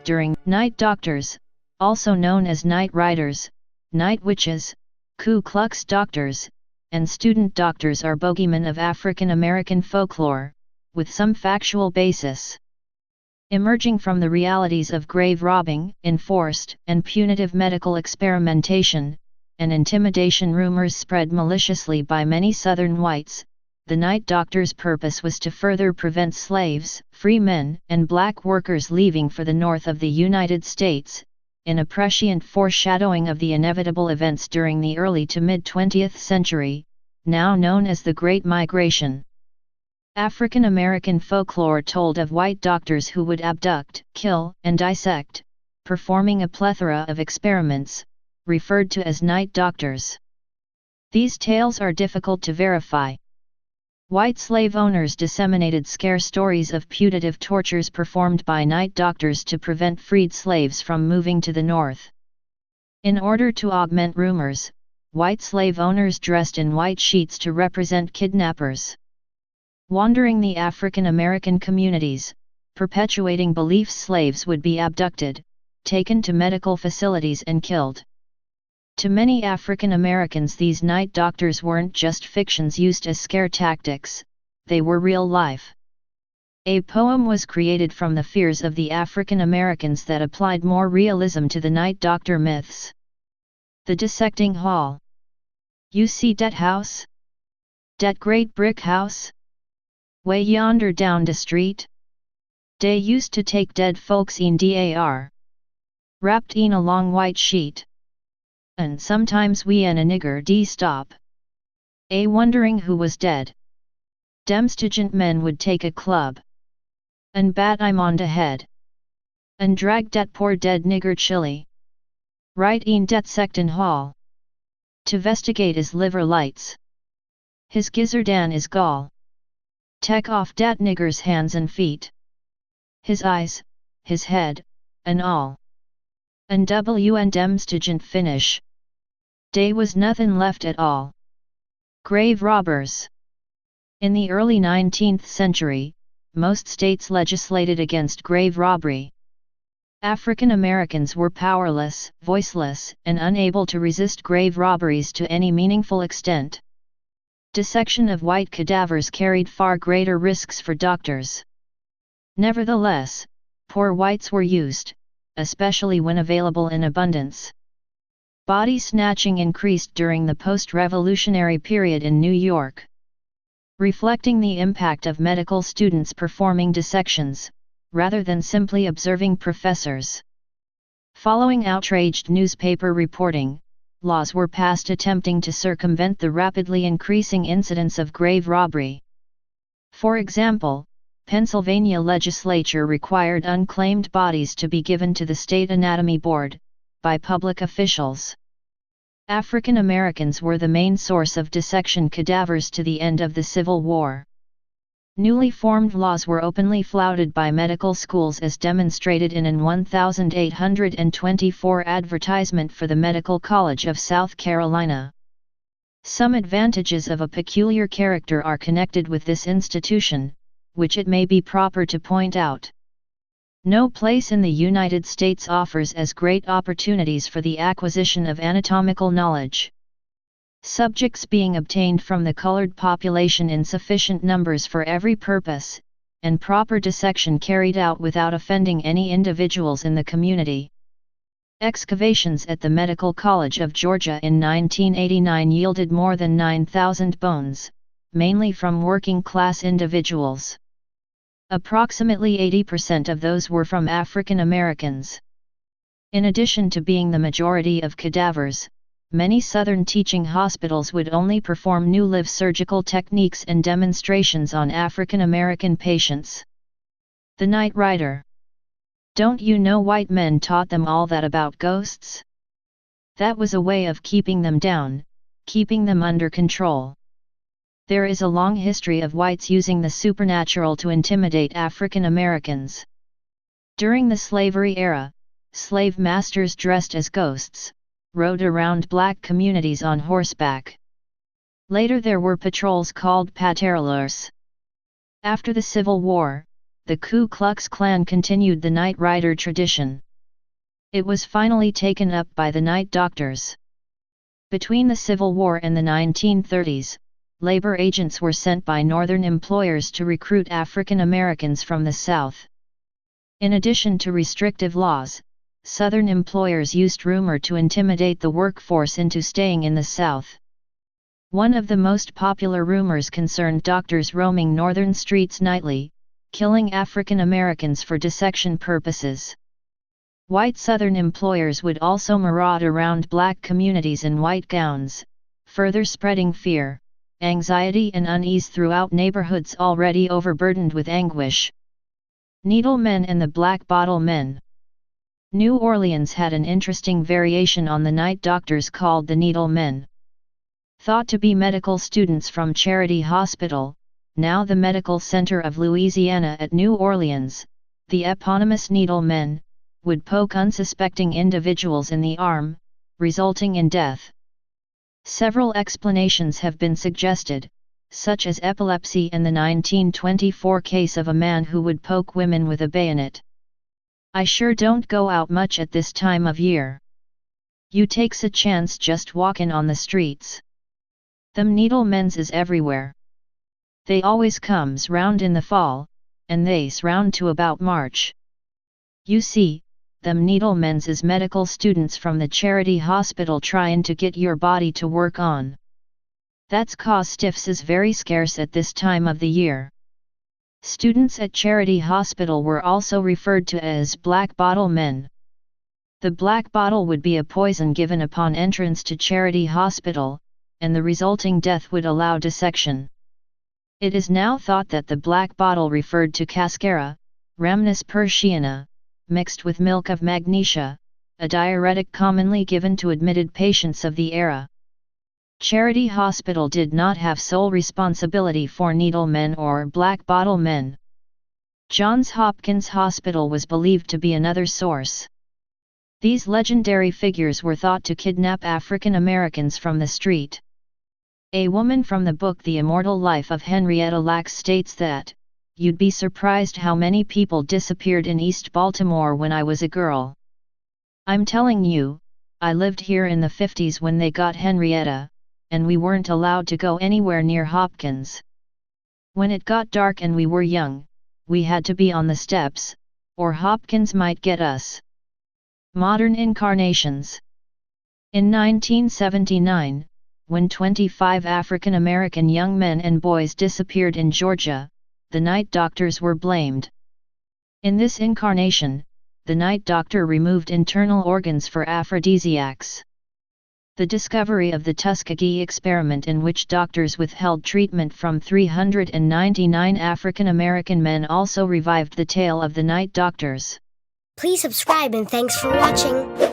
during night doctors, also known as night riders, night witches, Ku Klux Doctors, and student doctors are bogeymen of African American folklore, with some factual basis. Emerging from the realities of grave robbing, enforced and punitive medical experimentation, and intimidation rumors spread maliciously by many Southern whites, the night doctor's purpose was to further prevent slaves, free men, and black workers leaving for the north of the United States, in a prescient foreshadowing of the inevitable events during the early to mid-20th century, now known as the Great Migration. African American folklore told of white doctors who would abduct, kill, and dissect, performing a plethora of experiments, referred to as night doctors. These tales are difficult to verify. White slave owners disseminated scare stories of punitive tortures performed by night doctors to prevent freed slaves from moving to the north. In order to augment rumors, white slave owners dressed in white sheets to represent kidnappers. Wandering the African American communities, perpetuating beliefs slaves would be abducted, taken to medical facilities and killed. To many African Americans, these night doctors weren't just fictions used as scare tactics, they were real life. A poem was created from the fears of the African Americans that applied more realism to the night doctor myths. The Dissecting Hall. You see dat house? Dat great brick house? Way yonder down de street? Dey used to take dead folks in dar. Wrapped in a long white sheet. And sometimes we and a nigger d stop. A wondering who was dead. Dem stigent men would take a club. And bat I'm on de head. And drag dat poor dead nigger chilly. Right in dat Dissecting Hall. To vestigate his liver lights. His gizzardan is gall. Take off dat nigger's hands and feet. His eyes, his head, and all. And dem stigent finish. Dey was nothin' left at all. Grave robbers. In the early 19th century, most states legislated against grave robbery. African Americans were powerless, voiceless, and unable to resist grave robberies to any meaningful extent. Dissection of white cadavers carried far greater risks for doctors. Nevertheless, poor whites were used, especially when available in abundance. Body snatching increased during the post-revolutionary period in New York. Reflecting the impact of medical students performing dissections, rather than simply observing professors. Following outraged newspaper reporting, laws were passed attempting to circumvent the rapidly increasing incidence of grave robbery. For example, Pennsylvania legislature required unclaimed bodies to be given to the state anatomy board, by public officials. African Americans were the main source of dissection cadavers to the end of the Civil War. Newly formed laws were openly flouted by medical schools as demonstrated in an 1824 advertisement for the Medical College of South Carolina. Some advantages of a peculiar character are connected with this institution, which it may be proper to point out. No place in the United States offers as great opportunities for the acquisition of anatomical knowledge. Subjects being obtained from the colored population in sufficient numbers for every purpose, and proper dissection carried out without offending any individuals in the community. Excavations at the Medical College of Georgia in 1989 yielded more than 9,000 bones, mainly from working-class individuals. Approximately 80% of those were from African Americans. In addition to being the majority of cadavers, many Southern teaching hospitals would only perform new live surgical techniques and demonstrations on African American patients. The Night Rider. Don't you know white men taught them all that about ghosts? That was a way of keeping them down, keeping them under control. There is a long history of whites using the supernatural to intimidate African Americans. During the slavery era, slave masters dressed as ghosts rode around black communities on horseback. Later there were patrols called patroleurs. After the Civil War, the Ku Klux Klan continued the night rider tradition. It was finally taken up by the Night Doctors. Between the Civil War and the 1930s, labor agents were sent by Northern employers to recruit African Americans from the South. In addition to restrictive laws, Southern employers used rumor to intimidate the workforce into staying in the South. One of the most popular rumors concerned doctors roaming northern streets nightly, killing African Americans for dissection purposes. White Southern employers would also maraud around black communities in white gowns, further spreading fear, anxiety and unease throughout neighborhoods already overburdened with anguish. Needle men and the Black Bottle Men. New Orleans had an interesting variation on the night doctors called the Needle Men. Thought to be medical students from Charity Hospital, now the Medical Center of Louisiana at New Orleans, the eponymous Needle Men, would poke unsuspecting individuals in the arm, resulting in death. Several explanations have been suggested, such as epilepsy and the 1924 case of a man who would poke women with a bayonet. I sure don't go out much at this time of year. You takes a chance just walkin' on the streets. Them needle men's is everywhere. They always comes round in the fall, and they's round to about March. You see, them needle men's is medical students from the Charity Hospital tryin' to get your body to work on. That's cause stiffs is very scarce at this time of the year. Students at Charity Hospital were also referred to as Black Bottle Men. The black bottle would be a poison given upon entrance to Charity Hospital, and the resulting death would allow dissection. It is now thought that the black bottle referred to cascara, Rhamnus persiana, mixed with milk of magnesia, a diuretic commonly given to admitted patients of the era. Charity Hospital did not have sole responsibility for needle men or black bottle men. Johns Hopkins Hospital was believed to be another source. These legendary figures were thought to kidnap African Americans from the street. A woman from the book The Immortal Life of Henrietta Lacks states that, "You'd be surprised how many people disappeared in East Baltimore when I was a girl. I'm telling you, I lived here in the 50s when they got Henrietta, and we weren't allowed to go anywhere near Hopkins. When it got dark and we were young, we had to be on the steps, or Hopkins might get us." Modern incarnations. In 1979, when 25 African American young men and boys disappeared in Georgia, the night doctors were blamed. In this incarnation, the night doctor removed internal organs for aphrodisiacs. The discovery of the Tuskegee experiment, in which doctors withheld treatment from 399 African American men, also revived the tale of the night doctors. Please subscribe and thanks for watching.